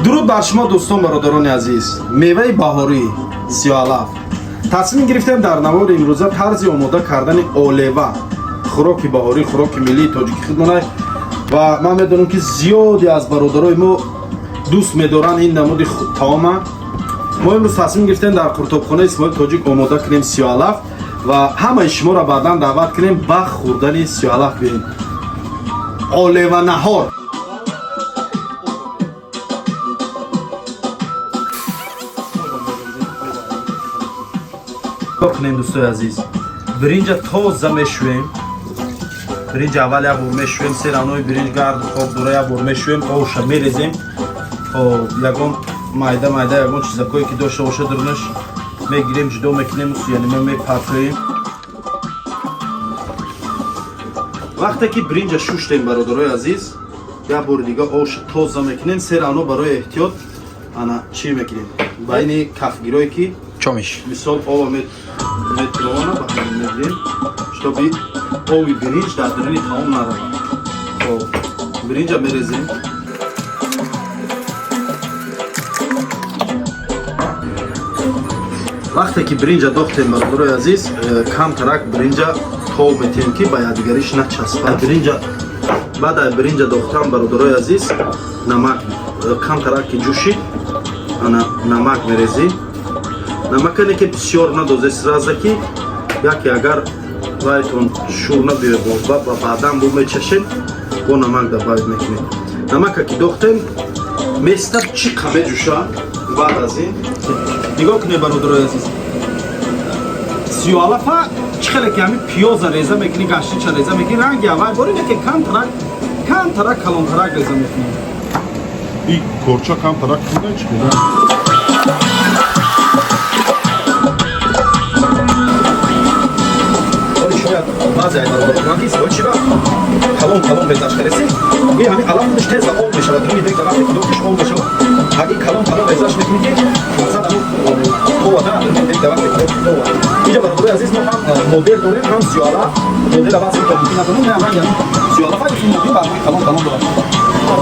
дуруд бар шумо дӯстон бародарони азиз. Меваи баҳорӣ сиёҳалаф. Тасмим гирифтем дар навори имрӯза тарзи омода кардани олева, хӯроки баҳорӣ, хӯроки миллии тоҷикӣ худмонай ва ман медонам ки зиёде аз бародарои мо дӯст медоранд ин намуди таома. Мо имрӯз тасмим гирифтем дар қуртобхонаи Исмоил Тоҷик омода кунем сиёҳалаф ва ҳамаи шуморо баъдан даъват кунем ба хӯрдани сиёҳалаф бирем. Олева наҳор. Бокунем дӯстои азиз. Биринҷа тоза мешӯем. Биринҷа аввал як бор мешӯем, се равнои биринҷ гард хоб дура як бор мешӯем, оша мерезем. Ягон майда ягон чизакое ки дошта боша дурнаш мегирем, ҷудо мекунем, яъне мо мепартоем. Вақте ки биринҷа шуштем бародарои азиз, як бори дига оша тоза мекунем, се равно барои эҳтиёт ана чӣ мекунем? Байни кафгирое ки чомиш мисол оба метирована ба ҳамин мегирем, штоби оби биринҷ дар даруни таом наравад. Биринҷа мерезем. Вақте ки биринҷа дохтем бародарои азиз, камтарак биринҷа тов метиҳем ки ба якдигариш начаспад. Баъд аз биринҷа дохтан бародарои азиз, намак камтарак ки ҷӯшид, ана намак мерезем. Намакане ки бисёр надозед сразу ки яке агар вайтон шур набиёд ва баъдан бо мечашем, бо намак добавид мекунем. Намака ки дохтем места чӣ қа меҷӯша. Баъд аз ин нигоҳ кунед бародарои азиз, сиёҳалафа чӣ хеле ки ҳамин пиёза реза мекунӣ, гаштича реза мекунӣ, ранги аввал бори яке камтарак калонтарак реза мекунӣ. И корча камтарак кунда чӣ кунда? баъзе айдародорам ки сиёҳи чира калон резаш кареси, ин ҳамин алаф худаш теза об мешавад. Ин дек вақте ки дохтиш об мешавад. Агар калон резаш мекунӣ ки масалан товада дек вақте ки дохтиш товад. Инҷа бародарои азиз мо ҳам модел дорем, ҳам сиёҳалаф. Модела баъзе тобуки надорем, ин ранги ҳамин сиёҳалафа ки модел барои калон дорад.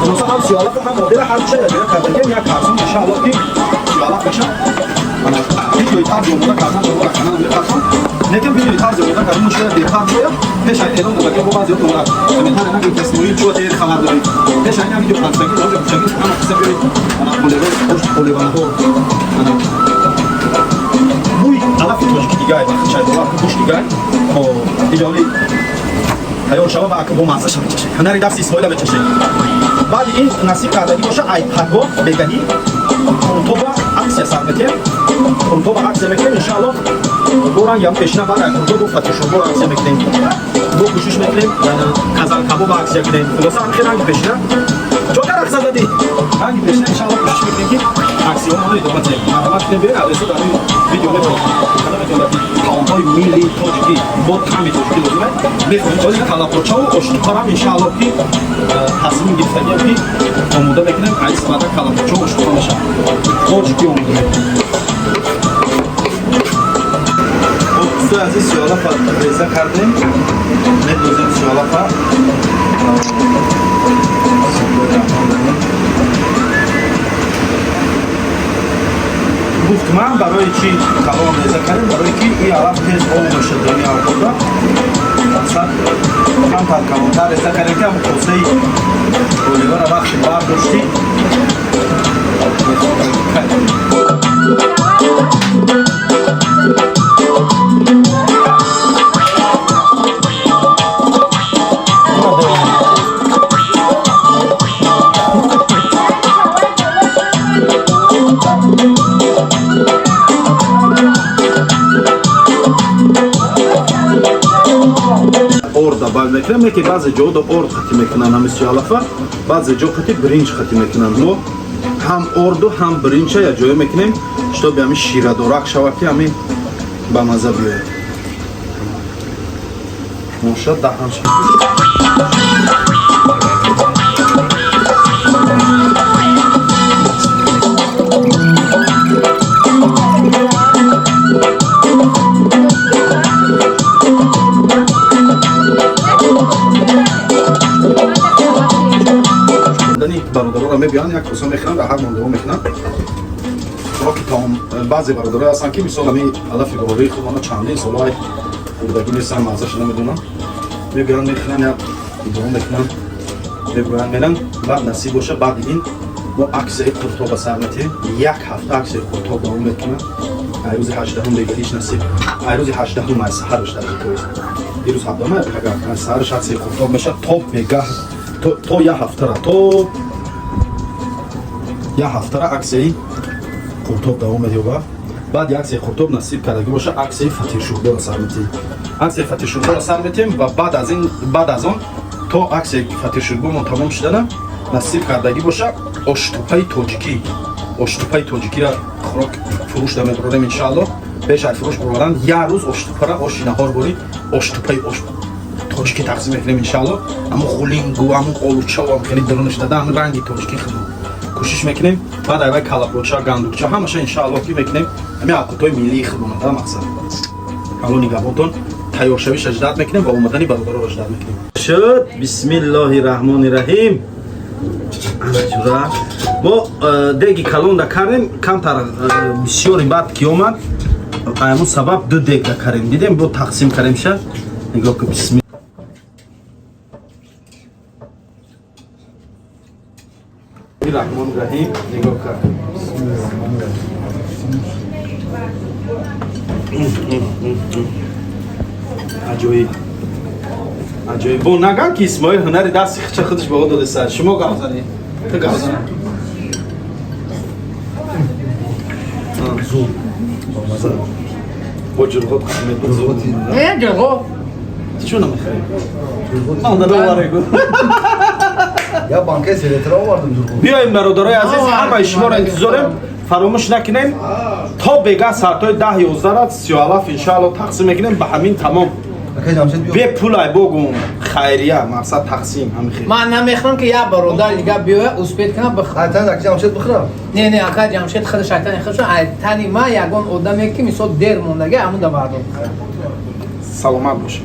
Масалан ҳам сиёҳалаф ҳам модела ҳар чая бира кардагем як карсон иншааллоҳ ки сиёҳалаф мешавад. видеои тарзи омода кардан шумо канал мехасам. Lekin videoyu tarz yo'lida qadam shunday bexar qo'yib, pesh ay e'lon qilgan bu ba'zi yo'llar. Kommentar ham testimonial cho'ta xabar bering. Pesh ay video qilsangiz, o'sha qilsangiz hamma qilsa bering. Ana qo'llar ana bu alaf tojiki digay va chaydolar kush digay. Ijoli hayol shaba va akbo mazza shaba chashay. Hanari dafsi Ismoila bechashay. Ba'di in nasib qadagi o'sha iPadgo begahi to'ba aksiya sarmetem. To'ba aksiya mekem inshaalloh. Боран ям пешна бара то бо фатишо бо аксия мекунем, бо кушиш мекунем, казан кабоб аксия кунем. Хулоса ҳамин ранги пешна ҷодар акса зади ранги пешна иншааллоh кушиш мекунем ки аксияҳоро идома диҳем. Марҳамат кунем бе адресо дар рӯи видео мебаред. таомҳои миллии тоҷикӣ бо таъми тоҷикӣ лозима мехӯрем. ози калапочаву оштухорам иншааллоh ки тасмим гирифтагиам ки омода мекунем. айс баъда калапочаву оштухор мешавад. тоҷикӣ омода мекунем. Aziz siyolafa reza kardem, ne dozem siyolafa. Guftman baroy chi kalon reza kardem, baroy ki i alaf tez olmaşı deni alkoda. Maksat ham par kalontar reza kardem ki ham kosey olivara bakşı bar doşti. Мекунем ки баъзе ҷода орд хати мекунанд ҳами сиёҳалафа, баъзе ҷо хати биринҷ хати мекунанд. мо ҳам орду ҳам биринҷа як ҷоя мекунем, штоби ҳамин ширадорак шавад ки ҳамин ба маза биёяд. моша даҳан шавад. бародарам بیان یک کوسه میخرن و هر مونده میکنن خوراک تام بعضی برادرای هستن که مثلا می علف گاوی خودمون چندین سالای خوردگی نیستن مزهش نمیدونن میگن میخرن یا دوم میکنن میگن میرن بعد نصیب باشه بعد این ما عکس قرطاب سر میتیم یک هفته عکس قرطاب دوم میکنن روز 18 دیگه هیچ نصیب روز 18 از سحرش در تویست روز 17 اگر از سحرش عکس قرطاب میشه تا میگه تو یه هفته را تو یه هفته را عکس قرطاب دوام میدی و بعد یک عکس قرطاب نصیب کردگی باشه عکس فتح شوربه را سر میتیم عکس فتح شوربه را سر میتیم و بعد از اون تا عکس فتح شوربه من تمام شده نصیب کردگی باشه اشتوپای توجیکی را خوراک فروش دم بریم ان شاء الله پیش از فروش بردن یه روز اشتوپا را آش نهار بری اشتوپای توجیکی تقسیم میکنیم ان شاء الله اما خولینگو اما آلوچه و خیلی درونش داده هم رنگی توجیکی خیلی کوشش میکنیم بعد اول کلاپوچا گندوکچا همش ان شاء الله کی میکنیم همین آکوتای ملی خودمون دارم مقصد حالا نگاهتون تیار شویش اجداد میکنیم و اومدنی برادر اجداد میکنیم شد بسم الله الرحمن الرحیم جورا با دیگی کلون دا کردیم کمتر بسیاری بعد کی اومد همون سبب دو دیگ دا کردیم دیدیم با تقسیم کردیم شد نگاه که بسم الله الرحمن الرحیم نگاه که عجایب با نگم که اسماعیل هنری دستی چه خودش به داده سر شما گام زنی تو گام زنی زود با جرغات قسمت بزودی نه جرغو چون نمیخوایی من دارم واره گو یا بانک سیلتر آوردم جرغو بیایم برادرای عزیز همه شما را انتظاریم فراموش نکنیم تا بگه ساعتای 10-11 را 30,000 انشاءالله تقسیم میکنیم به همین تمام به پولای بگم خیریه مقصد تقسیم همین خیر من نمیخوام که یا برادر دیگه بیایه اسپید کنه بخواه حتما اگه جمشید بخورم نه اخر جمشید خود شیطان خودشون تنی ما یگان آدمی که مثلا دیر موندگه همون دا بردم سلامت باشه